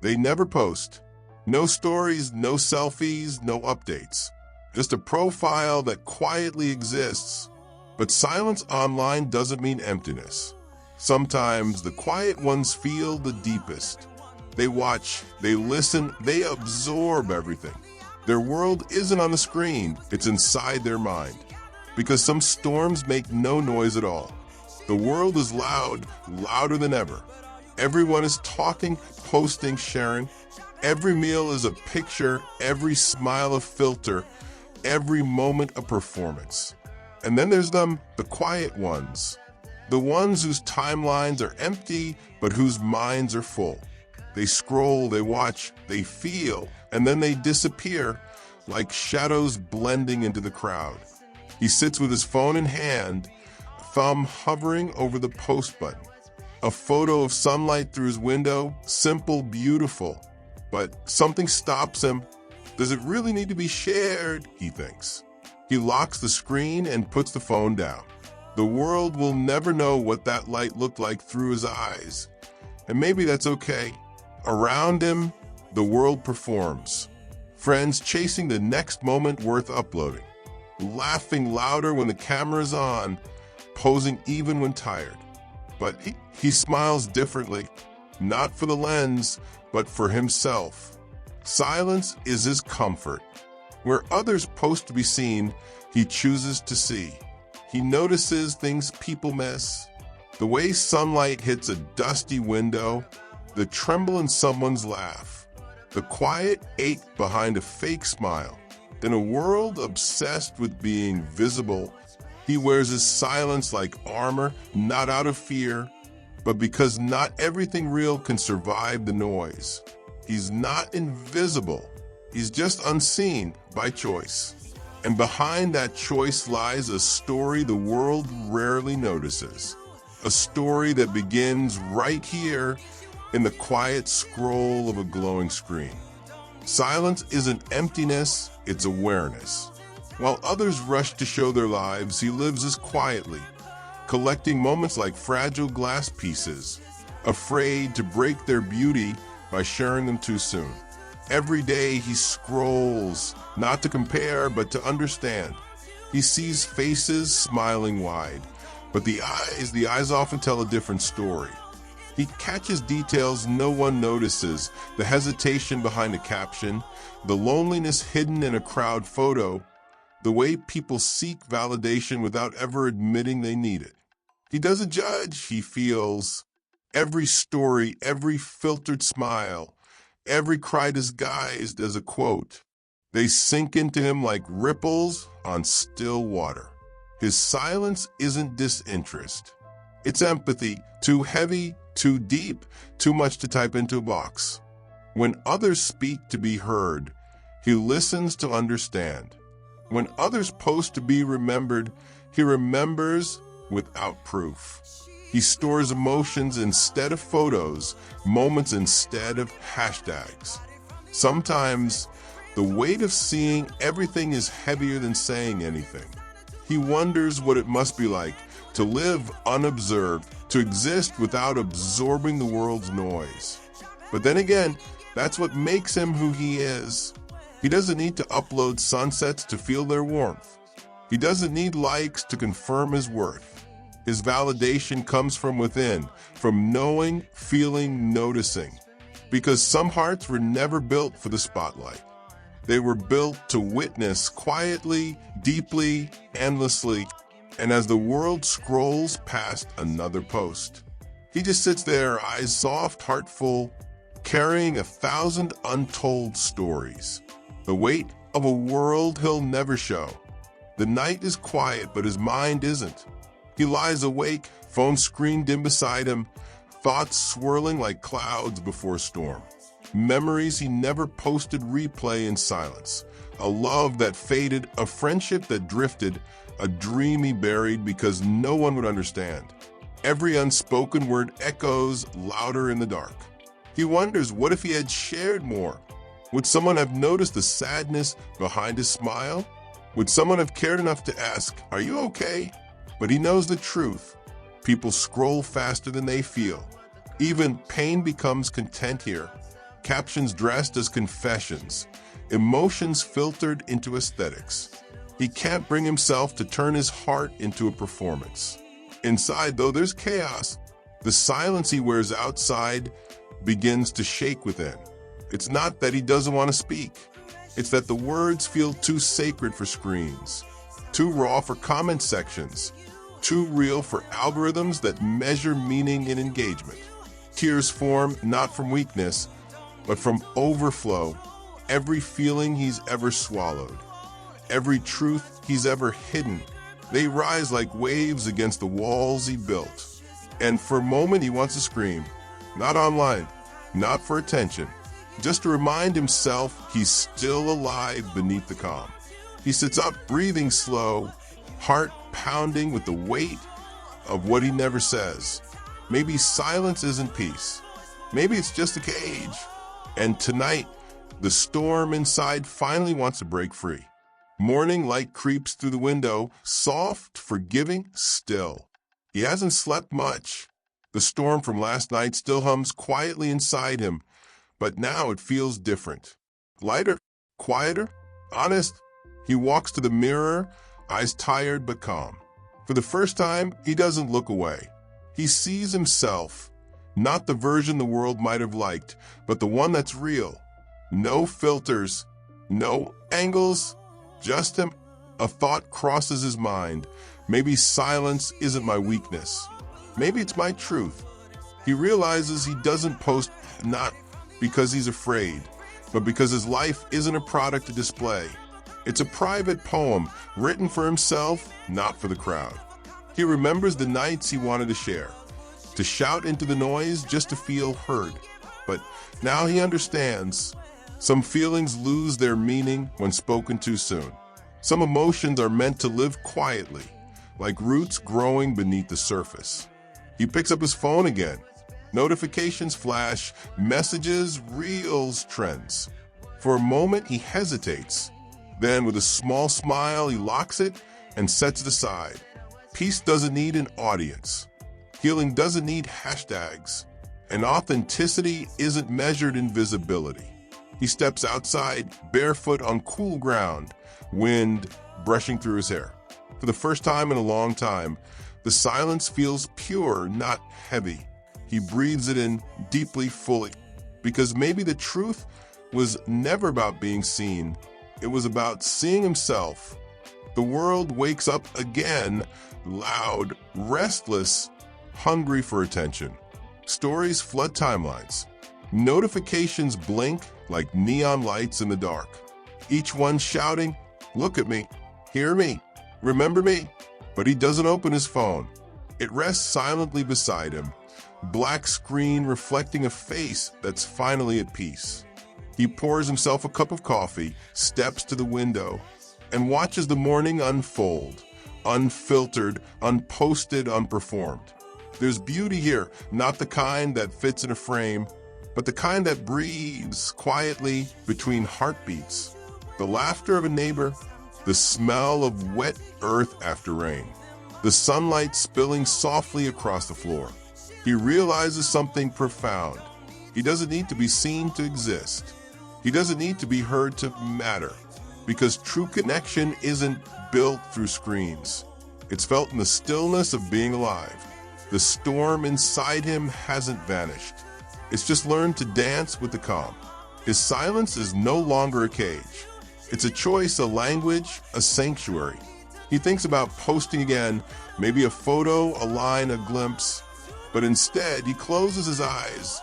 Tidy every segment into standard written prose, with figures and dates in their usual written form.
They never post. No stories, no selfies, no updates. Just a profile that quietly exists. But silence online doesn't mean emptiness. Sometimes the quiet ones feel the deepest. They watch, they listen, they absorb everything. Their world isn't on the screen, it's inside their mind. Because some storms make no noise at all. The world is loud, louder than ever. Everyone is talking, posting, sharing. Every meal is a picture, every smile a filter, every moment a performance. And then there's them, the quiet ones. The ones whose timelines are empty, but whose minds are full. They scroll, they watch, they feel, and then they disappear like shadows blending into the crowd. He sits with his phone in hand, thumb hovering over the post button. A photo of sunlight through his window, simple, beautiful. But something stops him. Does it really need to be shared? He thinks. He locks the screen and puts the phone down. The world will never know what that light looked like through his eyes. And maybe that's okay. Around him, the world performs. Friends chasing the next moment worth uploading. Laughing louder when the camera's on, posing even when tired. But he smiles differently, not for the lens, but for himself. Silence is his comfort. Where others post to be seen, he chooses to see. He notices things people miss. The way sunlight hits a dusty window, the tremble in someone's laugh, the quiet ache behind a fake smile. In a world obsessed with being visible, he wears his silence like armor, not out of fear, but because not everything real can survive the noise. He's not invisible. He's just unseen by choice. And behind that choice lies a story the world rarely notices. A story that begins right here in the quiet scroll of a glowing screen. Silence isn't emptiness, it's awareness. While others rush to show their lives, he lives as quietly, collecting moments like fragile glass pieces, afraid to break their beauty by sharing them too soon. Every day he scrolls, not to compare, but to understand. He sees faces smiling wide, but the eyes often tell a different story. He catches details no one notices, the hesitation behind a caption, the loneliness hidden in a crowd photo, the way people seek validation without ever admitting they need it. He doesn't judge, he feels. Every story, every filtered smile, every cry disguised as a quote. They sink into him like ripples on still water. His silence isn't disinterest. It's empathy, too heavy, too deep, too much to type into a box. When others speak to be heard, he listens to understand. When others post to be remembered, he remembers without proof. He stores emotions instead of photos, moments instead of hashtags. Sometimes, the weight of seeing everything is heavier than saying anything. He wonders what it must be like to live unobserved, to exist without absorbing the world's noise. But then again, that's what makes him who he is. He doesn't need to upload sunsets to feel their warmth. He doesn't need likes to confirm his worth. His validation comes from within, from knowing, feeling, noticing. Because some hearts were never built for the spotlight. They were built to witness quietly, deeply, endlessly. And as the world scrolls past another post, he just sits there, eyes soft, heart full, carrying 1,000 untold stories. The weight of a world he'll never show. The night is quiet, but his mind isn't. He lies awake, phone screen dim beside him, thoughts swirling like clouds before a storm. Memories he never posted replay in silence. A love that faded, a friendship that drifted, a dream he buried because no one would understand. Every unspoken word echoes louder in the dark. He wonders, what if he had shared more? Would someone have noticed the sadness behind his smile? Would someone have cared enough to ask, "Are you okay?" But he knows the truth. People scroll faster than they feel. Even pain becomes content here. captions dressed as confessions, emotions filtered into aesthetics. He can't bring himself to turn his heart into a performance. Inside, though, there's chaos. The silence he wears outside begins to shake within. It's not that he doesn't want to speak. It's that the words feel too sacred for screens, too raw for comment sections, too real for algorithms that measure meaning and engagement. Tears form not from weakness, but from overflow. Every feeling he's ever swallowed, every truth he's ever hidden, they rise like waves against the walls he built. And for a moment he wants to scream, not online, not for attention, just to remind himself he's still alive beneath the calm. He sits up, breathing slow, heart pounding with the weight of what he never says. Maybe silence isn't peace. Maybe it's just a cage. And tonight, the storm inside finally wants to break free. Morning light creeps through the window, soft, forgiving, still. He hasn't slept much. The storm from last night still hums quietly inside him, but now it feels different. Lighter, quieter, honest. He walks to the mirror, eyes tired but calm. For the first time, he doesn't look away. He sees himself, not the version the world might have liked, but the one that's real. No filters, no angles, just him. A thought crosses his mind. Maybe silence isn't my weakness. Maybe it's my truth. He realizes he doesn't post not because he's afraid, but because his life isn't a product to display. It's a private poem written for himself, not for the crowd. He remembers the nights he wanted to share, to shout into the noise just to feel heard. But now he understands. Some feelings lose their meaning when spoken too soon. Some emotions are meant to live quietly, like roots growing beneath the surface. He picks up his phone again. Notifications flash, messages, reels, trends. For a moment, he hesitates. Then, with a small smile, he locks it and sets it aside. Peace doesn't need an audience. Healing doesn't need hashtags. And authenticity isn't measured in visibility. He steps outside, barefoot on cool ground, wind brushing through his hair. For the first time in a long time, the silence feels pure, not heavy. He breathes it in deeply, fully, because maybe the truth was never about being seen. It was about seeing himself. The world wakes up again, loud, restless, hungry for attention. Stories flood timelines. Notifications blink like neon lights in the dark. Each one shouting, "Look at me, hear me, remember me." But he doesn't open his phone. It rests silently beside him, black screen reflecting a face that's finally at peace. He pours himself a cup of coffee, steps to the window, and watches the morning unfold, unfiltered, unposted, unperformed. There's beauty here, not the kind that fits in a frame, but the kind that breathes quietly between heartbeats. The laughter of a neighbor, the smell of wet earth after rain, the sunlight spilling softly across the floor. He realizes something profound. He doesn't need to be seen to exist. He doesn't need to be heard to matter, because true connection isn't built through screens. It's felt in the stillness of being alive. The storm inside him hasn't vanished. It's just learned to dance with the calm. His silence is no longer a cage. It's a choice, a language, a sanctuary. He thinks about posting again, maybe a photo, a line, a glimpse, but instead he closes his eyes,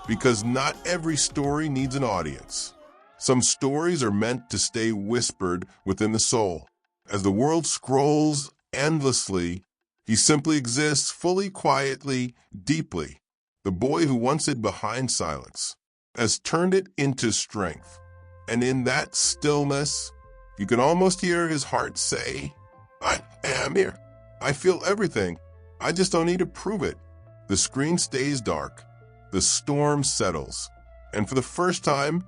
because not every story needs an audience. Some stories are meant to stay whispered within the soul. As the world scrolls endlessly, he simply exists fully, quietly, deeply. The boy who once hid behind silence has turned it into strength. And in that stillness, you can almost hear his heart say, "I am here. I feel everything. I just don't need to prove it." The screen stays dark. The storm settles. And for the first time,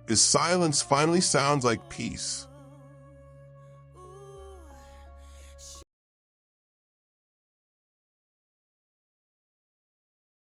his silence finally sounds like peace.